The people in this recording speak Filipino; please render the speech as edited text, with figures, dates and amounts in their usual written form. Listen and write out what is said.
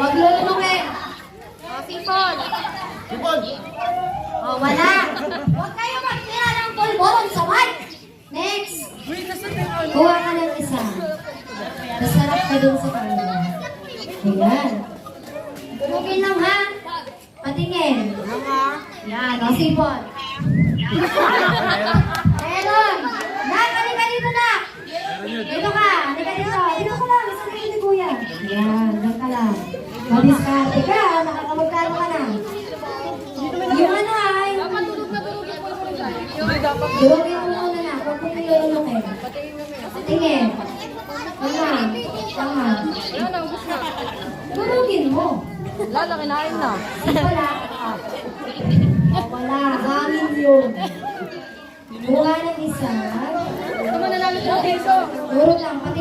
Huwag lulunukin. Sipon. Wala. Huwag kayo magtira ng pulboron sa mic. Next. Kuha ka ng isa. Masarap ka dun sa kanila. Ayan. Tumugin lang ha. Patingin. Yan, o sipon. Meron. Nak, halika dito na. Dito ka. Halika dito. Dito ka lang. Sa ni Kuya. Yan, lang ka lang. Madiskarte ka. Nakakamagkano ka na. Yung ano ay. Durugin mo muna na. Huwag mo nilulunukin. Patingin. Tama. Durugin mo. Lala, kinain na. Wala. Wala. Hangin yun. Buka ng isa. Ito mo nanalo sa piso. Durog lang. Pati